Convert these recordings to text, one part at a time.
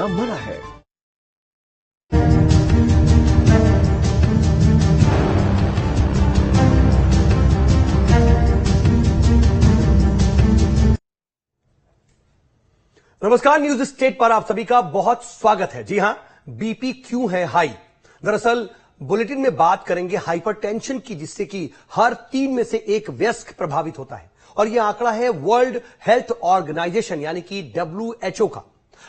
पीना मना है। नमस्कार, न्यूज स्टेट पर आप सभी का बहुत स्वागत है। जी हां, बीपी क्यों है हाई? दरअसल बुलेटिन में बात करेंगे हाइपरटेंशन की, जिससे कि हर 3 में से एक वयस्क प्रभावित होता है और यह आंकड़ा है वर्ल्ड हेल्थ ऑर्गेनाइजेशन यानी कि WHO का।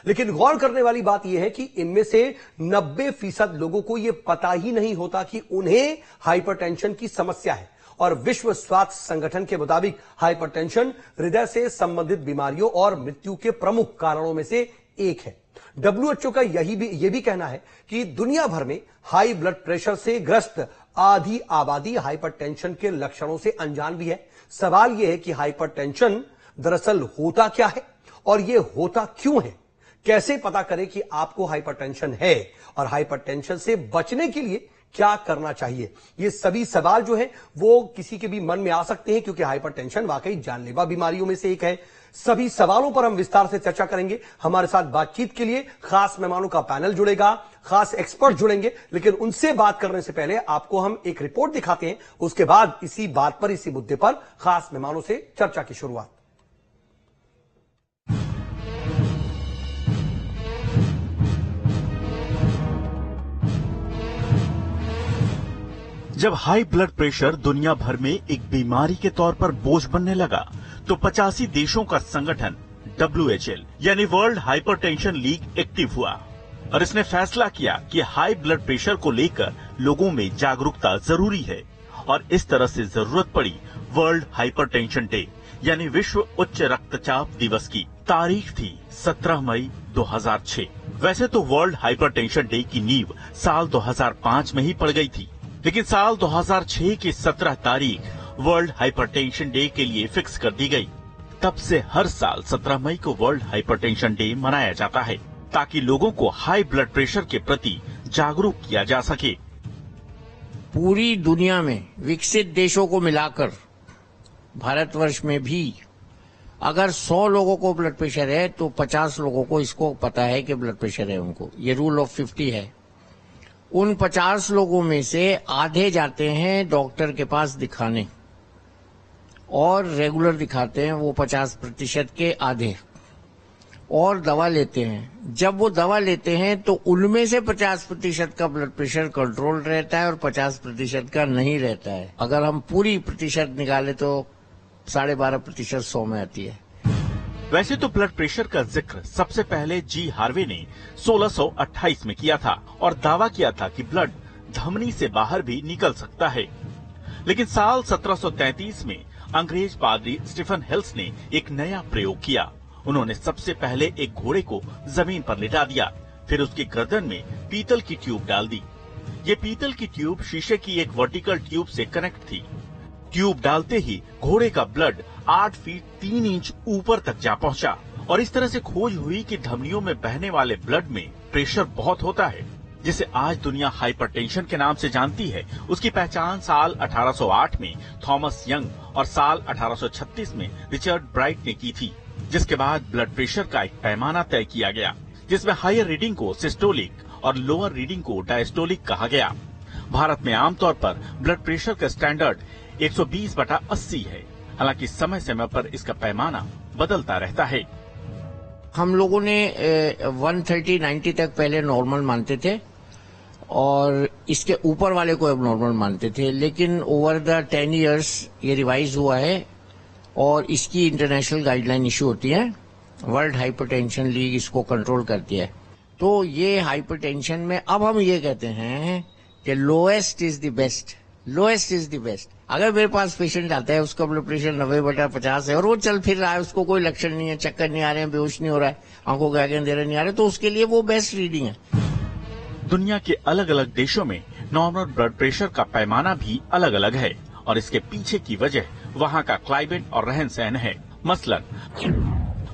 लेकिन गौर करने वाली बात यह है कि इनमें से 90% लोगों को यह पता ही नहीं होता कि उन्हें हाइपरटेंशन की समस्या है और विश्व स्वास्थ्य संगठन के मुताबिक हाइपरटेंशन हृदय से संबंधित बीमारियों और मृत्यु के प्रमुख कारणों में से एक है। WHO का यह भी कहना है कि दुनिया भर में हाई ब्लड प्रेशर से ग्रस्त आधी आबादी हाइपरटेंशन के लक्षणों से अनजान भी है। सवाल यह है कि हाइपरटेंशन दरअसल होता क्या है और यह होता क्यों है? कैसे पता करें कि आपको हाइपरटेंशन है और हाइपरटेंशन से बचने के लिए क्या करना चाहिए? ये सभी सवाल जो है वो किसी के भी मन में आ सकते हैं, क्योंकि हाइपरटेंशन वाकई जानलेवा बीमारियों में से एक है। सभी सवालों पर हम विस्तार से चर्चा करेंगे। हमारे साथ बातचीत के लिए खास मेहमानों का पैनल जुड़ेगा, खास एक्सपर्ट जुड़ेंगे, लेकिन उनसे बात करने से पहले आपको हम एक रिपोर्ट दिखाते हैं। उसके बाद इसी बात पर, इसी मुद्दे पर खास मेहमानों से चर्चा की शुरुआत। जब हाई ब्लड प्रेशर दुनिया भर में एक बीमारी के तौर पर बोझ बनने लगा, तो 85 देशों का संगठन WHL यानी वर्ल्ड हाइपरटेंशन लीग एक्टिव हुआ और इसने फैसला किया कि हाई ब्लड प्रेशर को लेकर लोगों में जागरूकता जरूरी है और इस तरह से जरूरत पड़ी वर्ल्ड हाइपरटेंशन डे यानी विश्व उच्च रक्तचाप दिवस की। तारीख थी 17 मई 2006। वैसे तो वर्ल्ड हाइपरटेंशन डे की नींव साल 2005 में ही पड़ गई थी, लेकिन साल 2006 की 17 तारीख वर्ल्ड हाइपरटेंशन डे के लिए फिक्स कर दी गई। तब से हर साल 17 मई को वर्ल्ड हाइपरटेंशन डे मनाया जाता है ताकि लोगों को हाई ब्लड प्रेशर के प्रति जागरूक किया जा सके। पूरी दुनिया में विकसित देशों को मिलाकर भारतवर्ष में भी अगर 100 लोगों को ब्लड प्रेशर है तो 50 लोगों को इसको पता है कि ब्लड प्रेशर है उनको। ये रूल ऑफ 50 है। उन 50 लोगों में से आधे जाते हैं डॉक्टर के पास दिखाने और रेगुलर दिखाते हैं, वो 50% के आधे, और दवा लेते हैं। जब वो दवा लेते हैं तो उनमें से 50% का ब्लड प्रेशर कंट्रोल रहता है और 50% का नहीं रहता है। अगर हम पूरी प्रतिशत निकाले तो 12.5% 100 में आती है। वैसे तो ब्लड प्रेशर का जिक्र सबसे पहले जी हार्वे ने 1628 में किया था और दावा किया था कि ब्लड धमनी से बाहर भी निकल सकता है। लेकिन साल 1733 में अंग्रेज पादरी स्टीफन हिल्स ने एक नया प्रयोग किया। उन्होंने सबसे पहले एक घोड़े को जमीन पर लिटा दिया, फिर उसकी गर्दन में पीतल की ट्यूब डाल दी। ये पीतल की ट्यूब शीशे की एक वर्टिकल ट्यूब से कनेक्ट थी। ट्यूब डालते ही घोड़े का ब्लड 8 फीट 3 इंच ऊपर तक जा पहुंचा और इस तरह से खोज हुई कि धमनियों में बहने वाले ब्लड में प्रेशर बहुत होता है, जिसे आज दुनिया हाइपरटेंशन के नाम से जानती है। उसकी पहचान साल 1808 में थॉमस यंग और साल 1836 में रिचर्ड ब्राइट ने की थी, जिसके बाद ब्लड प्रेशर का एक पैमाना तय किया गया, जिसमें हायर रीडिंग को सिस्टोलिक और लोअर रीडिंग को डायस्टोलिक कहा गया। भारत में आमतौर पर ब्लड प्रेशर का स्टैंडर्ड 120/80 है। हालांकि समय समय पर इसका पैमाना बदलता रहता है। हम लोगों ने 130/90 तक पहले नॉर्मल मानते थे और इसके ऊपर वाले को अब नॉर्मल मानते थे, लेकिन ओवर द 10 इयर्स ये रिवाइज हुआ है और इसकी इंटरनेशनल गाइडलाइन इशू होती है। वर्ल्ड हाइपरटेंशन लीग इसको कंट्रोल करती है। तो ये हाइपरटेंशन में अब हम ये कहते हैं कि lowest is the best, lowest is the best. अगर मेरे पास पेशेंट आता है, उसका ब्लड प्रेशर 90/50 है और वो चल फिर रहा है, उसको कोई लक्षण नहीं है, चक्कर नहीं आ रहे हैं, बेहोश नहीं हो रहा है, आंखों के आगे अंधेरा नहीं आ रहा है, तो उसके लिए वो बेस्ट रीडिंग है। दुनिया के अलग अलग देशों में नॉर्मल ब्लड प्रेशर का पैमाना भी अलग अलग है और इसके पीछे की वजह वहाँ का क्लाइमेट और रहन सहन है। मसलन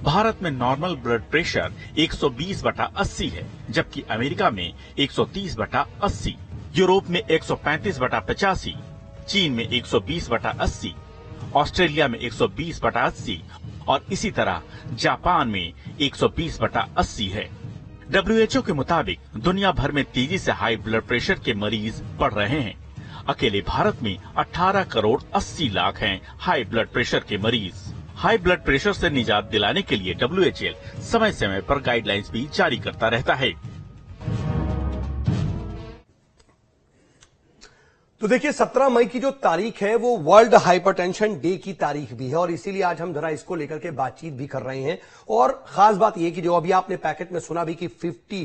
भारत में नॉर्मल ब्लड प्रेशर 120/80 है, जबकि अमेरिका में 130/80, यूरोप में 135/85, चीन में 120/80, ऑस्ट्रेलिया में 120/80 और इसी तरह जापान में 120/80 है। WHO के मुताबिक दुनिया भर में तेजी से हाई ब्लड प्रेशर के मरीज बढ़ रहे हैं। अकेले भारत में 18 करोड़ 80 लाख हैं हाई ब्लड प्रेशर के मरीज। हाई ब्लड प्रेशर से निजात दिलाने के लिए WHO समय समय पर गाइडलाइंस भी जारी करता रहता है। तो देखिए 17 मई की जो तारीख है वो वर्ल्ड हाइपरटेंशन डे की तारीख भी है और इसीलिए आज हम जरा इसको लेकर के बातचीत भी कर रहे हैं। और खास बात यह कि जो अभी आपने पैकेट में सुना भी कि 50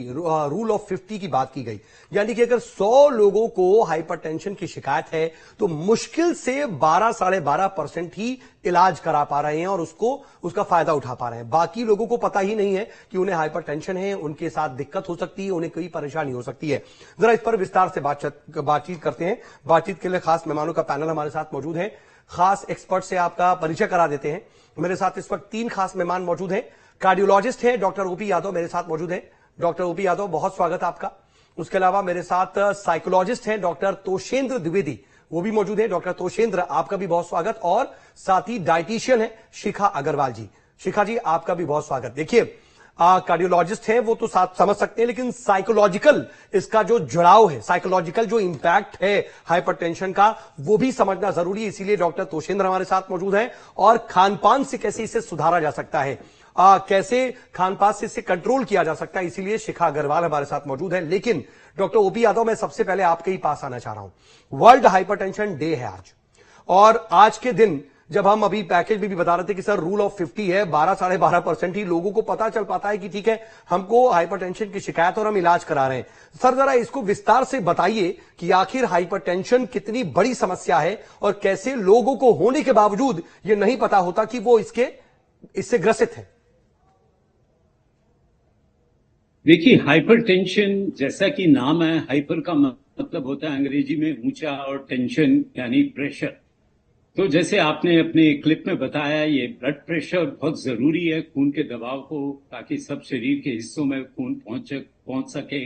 रूल ऑफ 50 की बात की गई, यानी कि अगर 100 लोगों को हाइपरटेंशन की शिकायत है तो मुश्किल से 12-12.5% ही इलाज करा पा रहे हैं और उसका फायदा उठा पा रहे हैं। बाकी लोगों को पता ही नहीं है कि उन्हें हाइपरटेंशन है, उनके साथ दिक्कत हो सकती है, उन्हें कोई परेशानी हो सकती है। जरा इस पर विस्तार से बातचीत करते हैं। बातचीत के लिए खास मेहमानों का पैनल हमारे साथ मौजूद है। खास एक्सपर्ट से आपका परिचय करा देते हैं। मेरे साथ इस वक्त 3 खास मेहमान मौजूद हैं। कार्डियोलॉजिस्ट हैं डॉक्टर ओपी यादव मेरे साथ मौजूद हैं। डॉक्टर ओपी यादव, बहुत स्वागत आपका। उसके अलावा मेरे साथ साइकोलॉजिस्ट हैं डॉक्टर तोषेंद्र द्विवेदी, वो भी मौजूद है। डॉक्टर तोषेंद्र, आपका भी बहुत स्वागत। और साथ ही डाइटिशियन है शिखा अग्रवाल जी। शिखा जी, आपका भी बहुत स्वागत। देखिए कार्डियोलॉजिस्ट हैं वो तो साथ समझ सकते हैं, लेकिन साइकोलॉजिकल इसका जो जुड़ाव है, साइकोलॉजिकल जो इंपैक्ट है हाइपरटेंशन का, वो भी समझना जरूरी है। इसीलिए डॉक्टर तोषेंद्र हमारे साथ मौजूद हैं। और खानपान से कैसे इसे सुधारा जा सकता है, कैसे खानपान से इसे कंट्रोल किया जा सकता है, इसीलिए शिखा अग्रवाल हमारे साथ मौजूद है। लेकिन डॉक्टर ओपी यादव, मैं सबसे पहले आपके ही पास आना चाह रहा हूं। वर्ल्ड हाइपरटेंशन डे है आज, और आज के दिन जब हम अभी पैकेज में भी बता रहे थे कि सर रूल ऑफ 50 है, 12-12.5% ही लोगों को पता चल पाता है कि ठीक है हमको हाइपरटेंशन की शिकायत और हम इलाज करा रहे हैं। सर जरा इसको विस्तार से बताइए कि आखिर हाइपरटेंशन कितनी बड़ी समस्या है और कैसे लोगों को होने के बावजूद ये नहीं पता होता कि वो इससे ग्रसित है। देखिए, हाइपरटेंशन जैसा कि नाम है, हाइपर का मतलब होता है अंग्रेजी में ऊंचा और टेंशन यानी प्रेशर। तो जैसे आपने अपने क्लिप में बताया, ये ब्लड प्रेशर बहुत जरूरी है खून के दबाव को, ताकि सब शरीर के हिस्सों में खून पहुंच सके।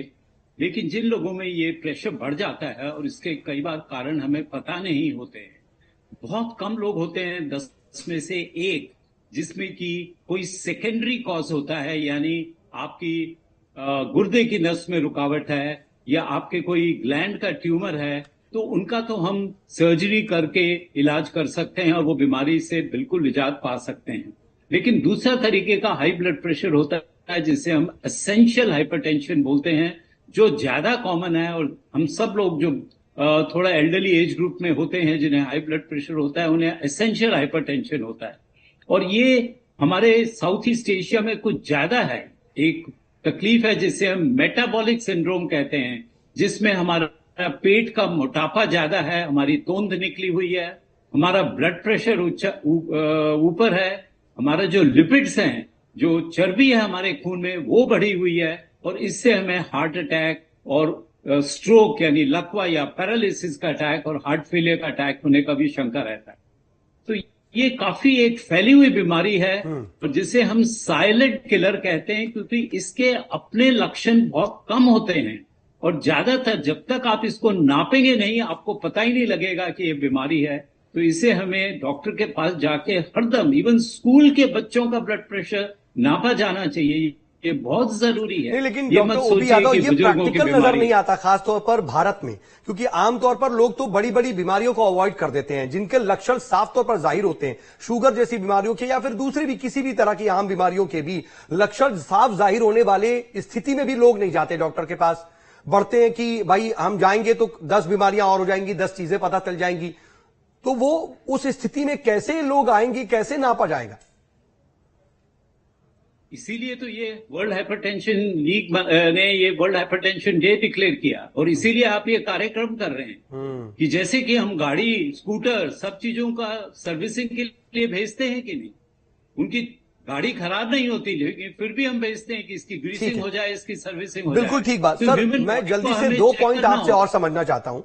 लेकिन जिन लोगों में ये प्रेशर बढ़ जाता है और इसके कई बार कारण हमें पता नहीं होते हैं, बहुत कम लोग होते हैं 10 में से 1 जिसमें कि कोई सेकेंडरी कॉज होता है, यानी आपकी गुर्दे की नस में रुकावट है या आपके कोई ग्लैंड का ट्यूमर है, तो उनका तो हम सर्जरी करके इलाज कर सकते हैं और वो बीमारी से बिल्कुल निजात पा सकते हैं। लेकिन दूसरा तरीके का हाई ब्लड प्रेशर होता है जिसे हम एसेंशियल हाइपरटेंशन बोलते हैं, जो ज्यादा कॉमन है। और हम सब लोग जो थोड़ा एल्डरली एज ग्रुप में होते हैं जिन्हें हाई ब्लड प्रेशर होता है, उन्हें एसेंशियल हाइपरटेंशन होता है। और ये हमारे साउथ ईस्ट एशिया में कुछ ज्यादा है। एक तकलीफ है जिसे हम मेटाबॉलिक सिंड्रोम कहते हैं, जिसमें हमारा पेट का मोटापा ज्यादा है, हमारी तोंद निकली हुई है, हमारा ब्लड प्रेशर ऊपर है, हमारा जो लिपिड्स हैं, जो चर्बी है हमारे खून में, वो बढ़ी हुई है, और इससे हमें हार्ट अटैक और स्ट्रोक यानी लकवा या पैरालिसिस का अटैक और हार्ट फेलियर का अटैक होने का भी शंका रहता है। तो ये काफी एक फैली हुई बीमारी है और जिसे हम साइलेंट किलर कहते हैं, क्योंकि इसके अपने लक्षण बहुत कम होते हैं और ज्यादातर जब तक आप इसको नापेंगे नहीं, आपको पता ही नहीं लगेगा कि ये बीमारी है। तो इसे हमें डॉक्टर के पास जाके हरदम, इवन स्कूल के बच्चों का ब्लड प्रेशर नापा जाना चाहिए, ये बहुत जरूरी है। नहीं, लेकिन डॉक्टर ओपी यादव, ये प्रैक्टिकल नजर नहीं आता खासतौर पर भारत में, क्योंकि आमतौर पर लोग तो बड़ी बड़ी बीमारियों को अवॉइड कर देते हैं जिनके लक्षण साफ तौर पर जाहिर होते हैं। शुगर जैसी बीमारियों के या फिर दूसरी भी किसी भी तरह की आम बीमारियों के भी लक्षण साफ जाहिर होने वाले स्थिति में भी लोग नहीं जाते डॉक्टर के पास। बढ़ते हैं कि भाई हम जाएंगे तो 10 बीमारियां और हो जाएंगी, 10 चीजें पता चल जाएंगी। तो वो उस स्थिति में कैसे लोग आएंगे, कैसे नापा जाएगा? इसीलिए तो ये वर्ल्ड हाइपरटेंशन लीग ने ये वर्ल्ड हाइपरटेंशन डे डिक्लेयर किया, और इसीलिए आप ये कार्यक्रम कर रहे हैं कि जैसे कि हम गाड़ी, स्कूटर, सब चीजों का सर्विसिंग के लिए भेजते हैं कि नहीं, उनकी गाड़ी खराब नहीं होती लेकिन फिर भी हम भेजते हैं कि इसकी ग्रीसिंग हो जाए, इसकी सर्विसिंग हो जाए। बिल्कुल ठीक बात। सर मैं जल्दी से 2 पॉइंट आपसे और समझना चाहता हूं।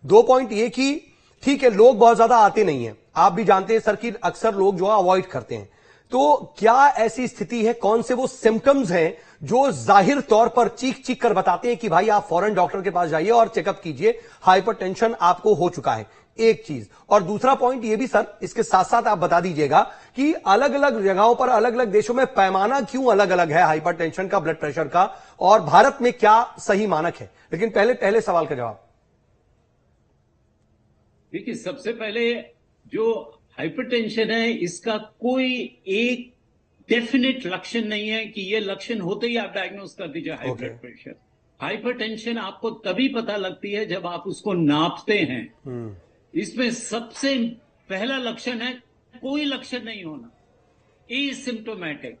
2 पॉइंट ये कि ठीक है लोग बहुत ज्यादा आते नहीं है, आप भी जानते हैं सर कि अक्सर लोग जो है अवॉइड करते हैं, तो क्या ऐसी स्थिति है, कौन से वो सिम्टम्स हैं जो जाहिर तौर पर चीख चीख कर बताते हैं कि भाई आप फौरन डॉक्टर के पास जाइए और चेकअप कीजिए, हाइपरटेंशन आपको हो चुका है? एक चीज। और दूसरा पॉइंट ये भी सर, इसके साथ साथ आप बता दीजिएगा कि अलग अलग जगहों पर, अलग अलग देशों में पैमाना क्यों अलग अलग है हाइपरटेंशन का, ब्लड प्रेशर का, और भारत में क्या सही मानक है। लेकिन पहले सवाल का जवाब। देखिए, सबसे पहले जो हाइपरटेंशन है, इसका कोई एक डेफिनेट लक्षण नहीं है कि ये लक्षण होते ही आप डायग्नोज कर दीजिए हाई ब्लड प्रेशर। हाइपरटेंशन आपको तभी पता लगती है जब आप उसको नापते हैं। इसमें सबसे पहला लक्षण है कोई लक्षण नहीं होना, एसिम्प्टोमेटिक।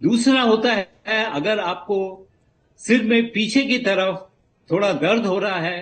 दूसरा होता है अगर आपको सिर में पीछे की तरफ थोड़ा दर्द हो रहा है